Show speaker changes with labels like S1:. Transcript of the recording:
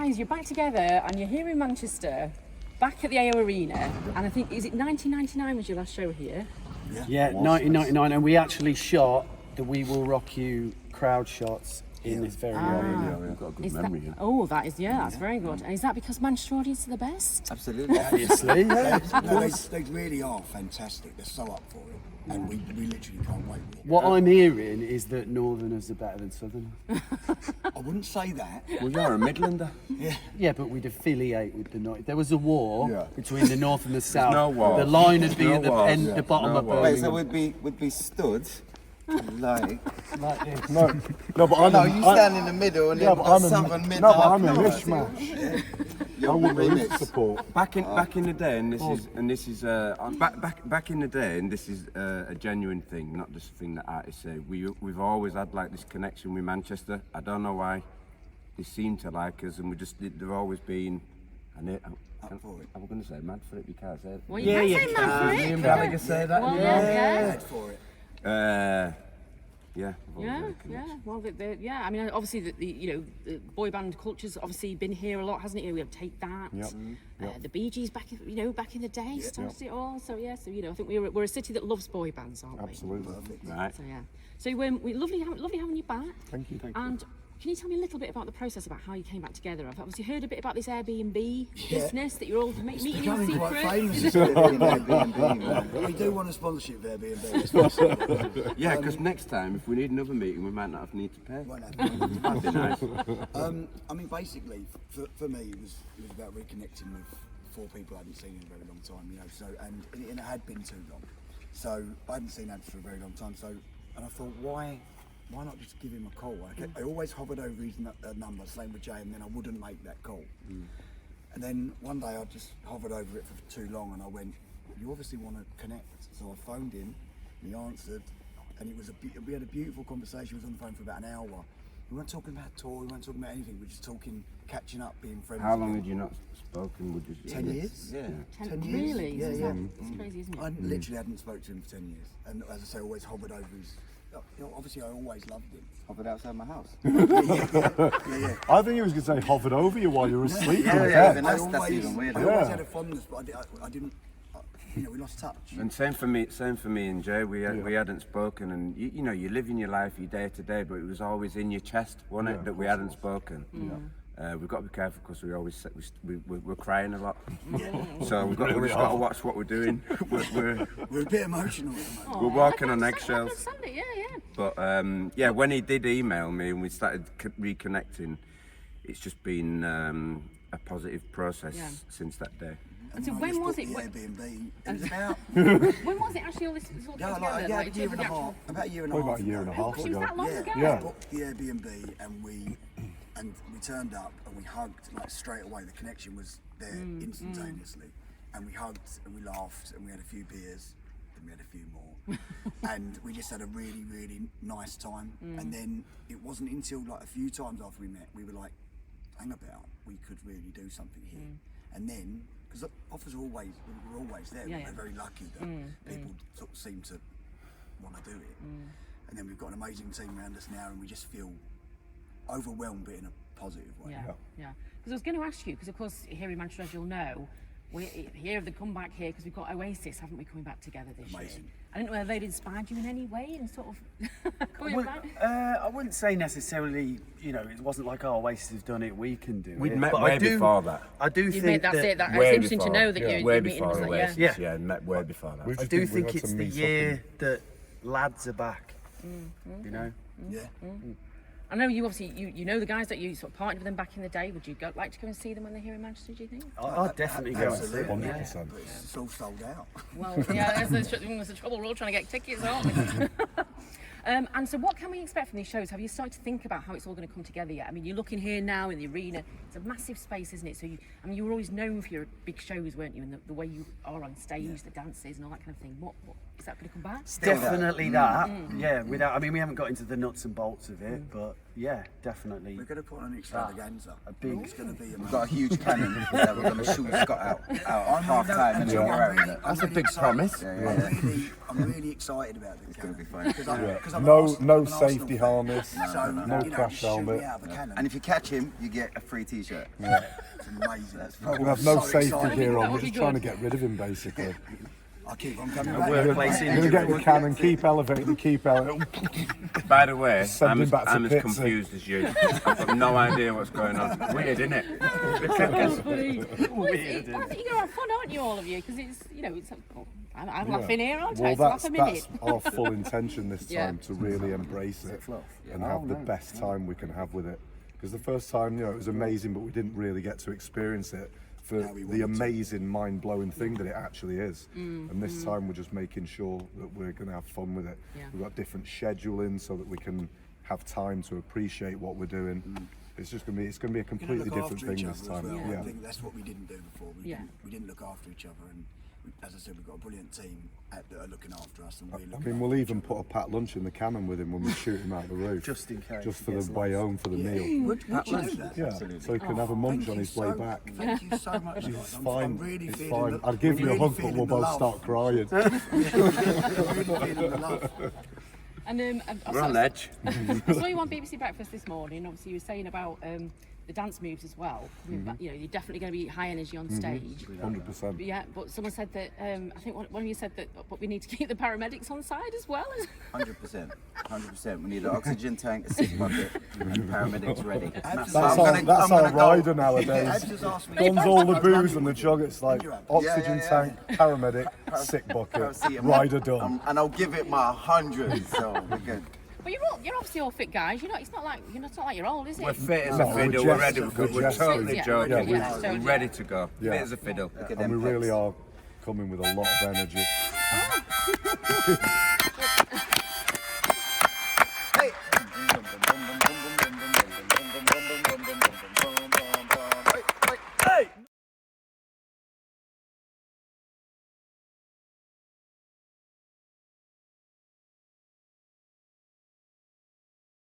S1: guys, you're back together and you're here in Manchester, back at the AO Arena, and I think, is it 1999 was your last show here?
S2: Yeah, 1999, and we actually shot the We Will Rock You crowd shots in this very area.
S3: We've got a good memory.
S1: That's very good. And is that because Manchester audience are the best?
S3: Absolutely.
S2: Obviously, yeah.
S4: They really are fantastic. They're so up for it. And we literally can't wait.
S2: What I'm hearing is that Northerners are better than Southerners.
S4: I wouldn't say that.
S3: Well, you're a Midlander.
S2: Yeah, but we'd affiliate with the North. If there was a war between the North and the South,
S3: no war.
S2: the line would be at the end, the bottom of Birmingham.
S3: Wait, so we'd be stood like
S2: this.
S5: No, but
S3: you stand in the middle and then southern mid.
S5: No, but I'm a mishmash. I wouldn't support.
S3: Back in the day, and this is back in the day, and this is a genuine thing, not just a thing that artists say. We've always had like this connection with Manchester. I don't know why they seem to like us, and they've always been. I'm going to say mad for it because.
S1: Well, you can say mad for it.
S3: Me and Gallagher say that.
S1: Well,
S4: Mad for it.
S3: Yeah.
S1: Well, I mean, obviously, the boy band culture's obviously been here a lot, hasn't it? We have Take That. The Bee Gees back in the day started it all. So I think we're a city that loves boy bands, aren't we?
S5: Absolutely.
S3: Right.
S1: So we lovely having you back.
S5: Thank you.
S1: And can you tell me a little bit about the process about how you came back together? I've obviously heard a bit about this Airbnb business that you're all meeting in secret.
S4: Quite famous. Airbnb. We do want a sponsorship of Airbnb.
S3: Yeah, because next time, if we need another meeting, we might not need to pay. That'd be nice.
S4: I mean, basically, for me, it was about reconnecting with 4 people I hadn't seen in a very long time. So and it had been too long. So I hadn't seen Abz for a very long time. And I thought, why not just give him a call? I always hovered over his number, same with Jay, and then I wouldn't make that call. And then one day I just hovered over it for too long, and I went, "You obviously want to connect." So I phoned him, and he answered, and we had a beautiful conversation. We was on the phone for about an hour. We weren't talking about tour, we weren't talking about anything. We were just talking, catching up, being friends.
S3: How long had you not spoken?
S4: 10 years.
S3: Yeah.
S1: 10 years. Really?
S4: Yeah.
S1: It's crazy, isn't it?
S4: I literally hadn't spoken to him for 10 years, and as I say, always hovered over his. Obviously, I always loved him.
S3: Hovered outside my house.
S4: Yeah.
S5: I think he was going to say hovered over you while you were asleep.
S3: That's even weirder.
S4: I always had a fondness, but I didn't. We lost touch.
S3: And same for me and Jay. We hadn't spoken, and you live in your life, your day to day, but it was always in your chest, wasn't it, that we hadn't spoken. We've got to be careful because we always we're crying a lot, so we've got to watch what we're doing. We're
S4: a bit emotional.
S3: We're walking on eggshells.
S1: Yeah.
S3: But when he did email me and we started reconnecting, it's just been a positive process since that day.
S1: And so when was it?
S4: Airbnb. It was about.
S1: When was it actually all this all together?
S4: About a year and a half. About a year and a half.
S5: About a year and a half
S1: It was
S5: ago.
S1: that long ago.
S4: I booked the Airbnb and we turned up and we hugged like straight away. The connection was there instantaneously, and we hugged and we laughed and we had a few beers. Then we had a few more, and we just had a really, really nice time. And then it wasn't until like a few times after we met, we were like, hang about, we could really do something here. And then, because offers are always there, we're very lucky that people sort of seem to want to do it. And then we've got an amazing team around us now, and we just feel overwhelmed, but in a positive way.
S1: Yeah. Because I was going to ask you, because of course here in Manchester, as you'll know, we're here the comeback here because we've got Oasis, haven't we, coming back together this year? I don't know whether they'd inspired you in any way in sort of coming back.
S2: I wouldn't say necessarily. It wasn't like Oasis have done it, we can do it.
S3: We'd met way before that.
S2: I do think
S1: that's it. It's
S3: way
S1: interesting
S3: before,
S1: to know that you're
S3: way
S1: meeting
S3: before
S1: us.
S3: Oasis. Yeah, met way before that.
S2: I do think it's the year that lads are back.
S4: Yeah.
S1: I know you obviously you know the guys that you sort of partnered with them back in the day. Would you like to go and see them when they're here in Manchester? Do you think?
S2: I'd definitely go and see them.
S5: 100%.
S4: But it's all sold out.
S1: Well, yeah, that's the trouble. We're all trying to get tickets, aren't we? And so what can we expect from these shows? Have you started to think about how it's all going to come together yet? I mean, you're looking here now in the arena. It's a massive space, isn't it? So you were always known for your big shows, weren't you? And the way you are on stage, the dances and all that kind of thing. What is that going to come back?
S2: Definitely that. Yeah, we haven't got into the nuts and bolts of it, but yeah, definitely.
S4: We're going to put on an extravaganza.
S2: It's
S4: going to be
S3: We've got a huge cannon that we're going to shoot Scott out at half time. That's a big promise.
S4: I'm really excited about this. It's
S3: going to be fun.
S5: No safety harness, no crash helmet.
S3: And if you catch him, you get a free t-shirt.
S5: t-shirt.
S4: It's amazing. That's
S6: We have no
S4: so
S6: safety
S4: exciting.
S6: gear
S1: That
S6: on.
S1: would
S6: We're
S1: be
S6: just trying to
S1: good.
S6: get rid of him, basically.
S4: I keep on coming
S3: A
S4: back.
S3: workplace
S6: We're going to get the cannon, keep elevating, keep elevating.
S3: By the way,
S6: Send him back to
S3: I'm as
S6: Pitsy.
S3: confused as you. I've got no idea what's going on. Weird, isn't it?
S1: That's funny. Well, I think you're gonna have fun, aren't you, all of you? Because it's, you know, it's. I'm laughing here, aren't I?
S6: Well,
S1: It's laugh
S6: that's
S1: a minute.
S6: our full intention this
S1: Yeah.
S6: time, to really embrace it and have the best time we can have with it. Because the first time, you know, it was amazing, but we didn't really get to experience it for the amazing, mind-blowing thing that it actually is. And this time we're just making sure that we're going to have fun with it.
S1: Yeah.
S6: We've got different scheduling so that we can have time to appreciate what we're doing. It's just going to be, it's going to be a
S4: We're gonna
S6: completely
S4: look
S6: different
S4: after
S6: thing
S4: each
S6: this
S4: other as
S6: time.
S4: well.
S6: Yeah.
S4: I think that's what we didn't do before.
S1: Yeah.
S4: We didn't look after each other, and as I said, we've got a brilliant team that are looking after us, and we look
S6: I mean, we'll even put a packed lunch in the cannon with him when we shoot him out the roof.
S5: Just in case.
S6: Just for the way home for the meal.
S4: Would you do that?
S6: Yeah, so he can have a munch on his way back.
S4: Thank you so much, guys.
S6: It's
S4: I'm
S6: fine.
S4: really
S6: It's
S4: feeling
S6: fine.
S4: the-
S6: I'd give
S4: I'm
S6: you a
S4: really
S6: hug, but
S4: feeling
S6: we'll
S4: the
S6: both
S4: love.
S6: start crying.
S4: Really feeling the love.
S1: And
S3: We're on edge.
S1: I saw you on BBC Breakfast this morning. Obviously, you were saying about the dance moves as well. I mean, you know, you're definitely going to be high energy on stage.
S6: 100%.
S1: Yeah, but someone said that. I think one of you said that. But we need to keep the paramedics on side as well.
S5: 100%. 100%. We need an oxygen tank, a sick bucket, and paramedics ready.
S6: That's
S5: I'm
S6: our,
S5: gonna-
S6: that's
S5: I'm
S6: our
S5: gonna go-
S6: rider nowadays.
S4: Ed just asked me.
S6: Guns all the booze and the jug. It's like oxygen
S5: yeah.
S6: tank, paramedic, sick bucket,
S5: Paracetamol.
S6: rider done.
S5: And I'll give it my 100, so we're good.
S1: But you're obviously all fit guys. You're not. It's not like you're old, is it?
S3: We're fit as
S6: No,
S3: a
S6: we're
S3: fiddle. We're ready.
S6: just-
S3: We're
S6: we're just-
S3: totally
S1: Yeah,
S3: joking.
S1: yeah,
S3: We're
S1: yeah.
S3: ready to go.
S6: Yeah.
S3: Fit as a fiddle.
S5: Look at
S6: And
S5: them
S6: we really
S5: pecs.
S6: are coming with a lot of energy.